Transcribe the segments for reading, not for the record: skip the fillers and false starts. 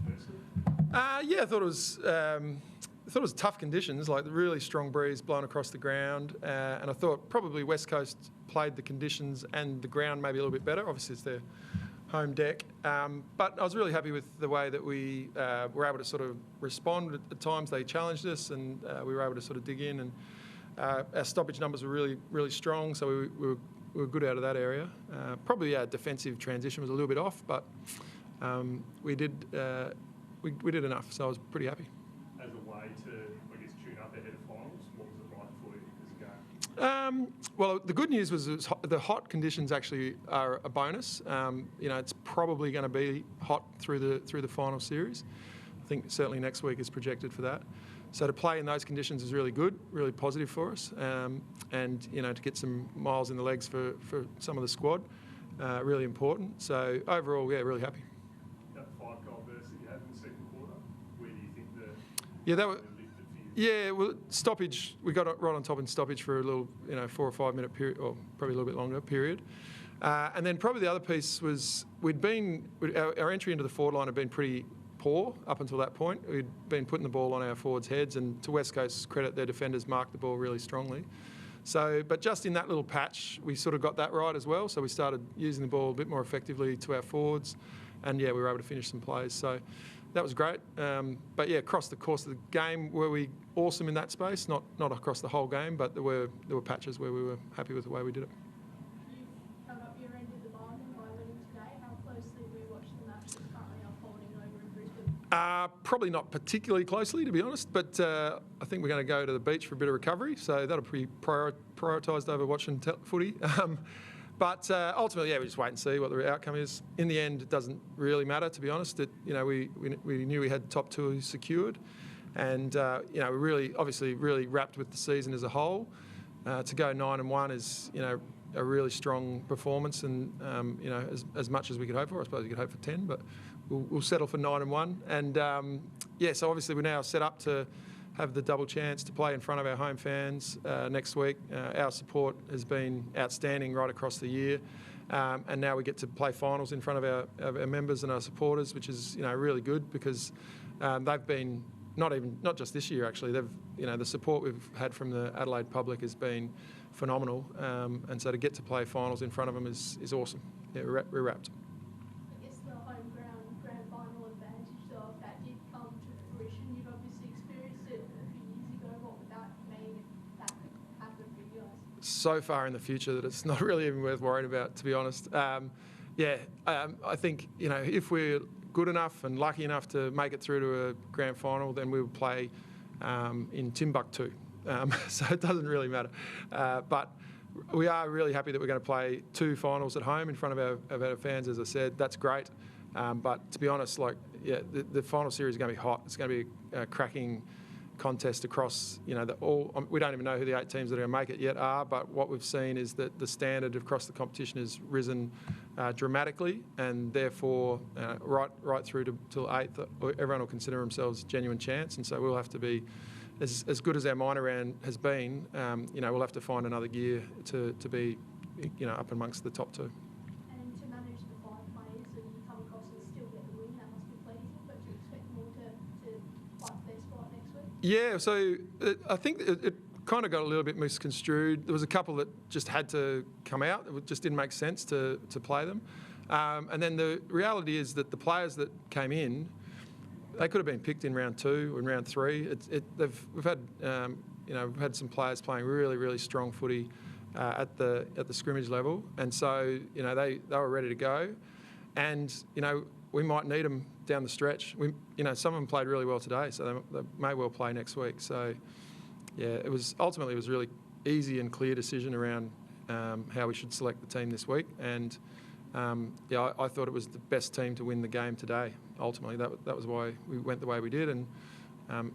firstly? Yeah, I thought it was tough conditions, like the really strong breeze blowing across the ground, and I thought probably West Coast played the conditions and the ground maybe a little bit better. Obviously, it's their home deck, but I was really happy with the way that we were able to sort of respond. At times they challenged us, and we were able to sort of dig in, and our stoppage numbers were really, really strong, so we were good out of that area. Probably our defensive transition was a little bit off, but we did enough, so I was pretty happy. As a way to, I guess, tune up ahead of finals, what was it like for you as a game? Well, the good news was the hot conditions actually are a bonus. It's probably going to be hot through the final series. I think certainly next week is projected for that. So to play in those conditions is really good, really positive for us, and to get some miles in the legs for some of the squad, really important. So overall, yeah, really happy. That 5-goal burst that you had in the second quarter, where do you think that was? lifted for you? Yeah, well, stoppage, we got right on top in stoppage for a little, 4 or 5 minute period, or probably a little bit longer period. And then probably the other piece was our entry into the forward line had been pretty poor up until that point. We'd been putting the ball on our forwards' heads, and to West Coast's credit, their defenders marked the ball really strongly. So, but just in that little patch, we sort of got that right as well. So we started using the ball a bit more effectively to our forwards, and yeah, we were able to finish some plays. So that was great. But yeah, across the course of the game, were we awesome in that space? Not across the whole game, but there were patches where we were happy with the way we did it. You've held up your end of the bargain by winning today. How closely will you watch the match that's currently unfolding over in Brisbane? Probably not particularly closely, to be honest, but I think we're going to go to the beach for a bit of recovery, so that'll be prioritised over watching footy. But ultimately, yeah, we just wait and see what the outcome is. In the end, it doesn't really matter, to be honest. We knew we had the top 2 secured, and we're really wrapped with the season as a whole. To go 9-1 is a really strong performance, and as much as we could hope for. I suppose we could hope for 10, but we'll settle for 9-1. And so obviously we're now set up to have the double chance to play in front of our home fans next week. Our support has been outstanding right across the year, and now we get to play finals in front of our members and our supporters, which is really good, because they've been not just this year actually. They've the support we've had from the Adelaide public has been phenomenal, and so to get to play finals in front of them is awesome. Yeah, we're wrapped. I guess the home grand final advantage of that did come to fruition. You've obviously experienced it a few years ago. What would that mean if that could happen for you guys? So far in the future that it's not really even worth worrying about, to be honest. I think if we're good enough and lucky enough to make it through to a grand final, then we'll play in Timbuktu. So it doesn't really matter. But we are really happy that we're going to play 2 finals at home in front of our fans, as I said. That's great. But to be honest, the final series is going to be hot. It's going to be a cracking contest across, we don't even know who the 8 teams that are going to make it yet are, but what we've seen is that the standard across the competition has risen dramatically, and therefore right through till 8th, everyone will consider themselves a genuine chance, and so we'll have to be, as good as our minor round has been, we'll have to find another gear to be, up amongst the top 2. And to manage the 5 players that you come across and still get the win, that must be pleasing, but do you expect them all to fight for their spot next week? Yeah, so I think it kind of got a little bit misconstrued. There was a couple that just had to come out. It just didn't make sense to play them. And then the reality is that the players that came in, they could have been picked in round 2 or in round 3. We've had some players playing really, really strong footy at the scrimmage level, and so they were ready to go, and we might need them down the stretch. Some of them played really well today, so they may well play next week. So yeah, it was ultimately a really easy and clear decision around how we should select the team this week, and I thought it was the best team to win the game today. Ultimately, that was why we went the way we did, and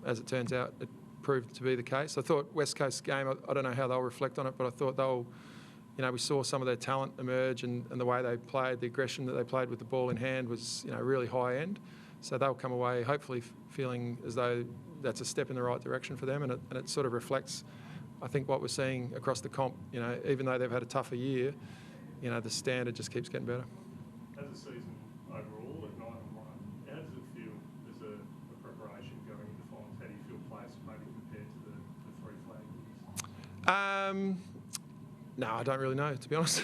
as it turns out, it proved to be the case. I thought West Coast's game, I don't know how they'll reflect on it, but I thought we saw some of their talent emerge, and the way they played, the aggression that they played with the ball in hand was really high end. So they'll come away hopefully feeling as though that's a step in the right direction for them, and it sort of reflects, I think, what we're seeing across the comp. Even though they've had a tougher year, the standard just keeps getting better. As a season overall at 9-1, how does it feel No, I don't really know, to be honest.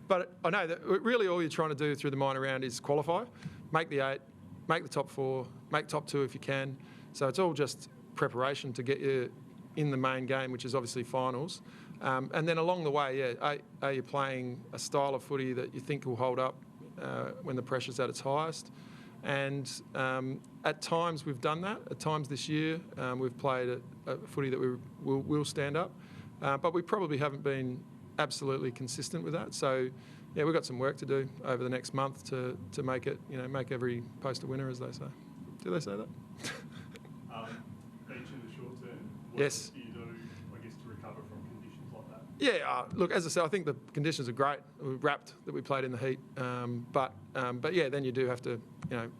But I know that really all you're trying to do through the minor round is qualify, make the 8, make the top 4, make top 2 if you can. So it's all just preparation to get you in the main game, which is obviously finals. And then along the way, are you playing a style of footy that you think will hold up when the pressure's at its highest? And at times we've done that. At times this year we've played a footy that we will stand up. But we probably haven't been absolutely consistent with that. So, yeah, we've got some work to do over the next month to make it, make every post a winner, as they say. Do they say that? Each in the short term, what Yes. do you do, I guess, to recover from conditions like that? Yeah, look, as I said, I think the conditions are great. We're wrapped that we played in the heat. But yeah, then you do have to,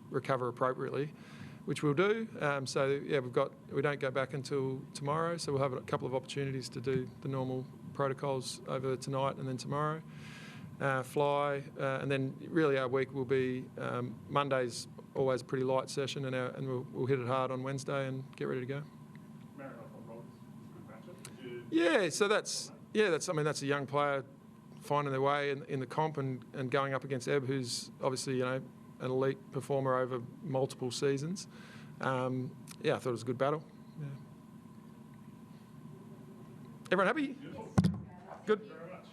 recover appropriately, which we'll do. So yeah, we don't go back until tomorrow. So we'll have a couple of opportunities to do the normal protocols over tonight and then tomorrow. Fly, and then really our week will be Monday's always a pretty light session, and we'll hit it hard on Wednesday and get ready to go. Yeah, so that's a young player finding their way in the comp and going up against Ebb, who's obviously an elite performer over multiple seasons. Yeah, I thought it was a good battle. Yeah. Everyone happy? Good.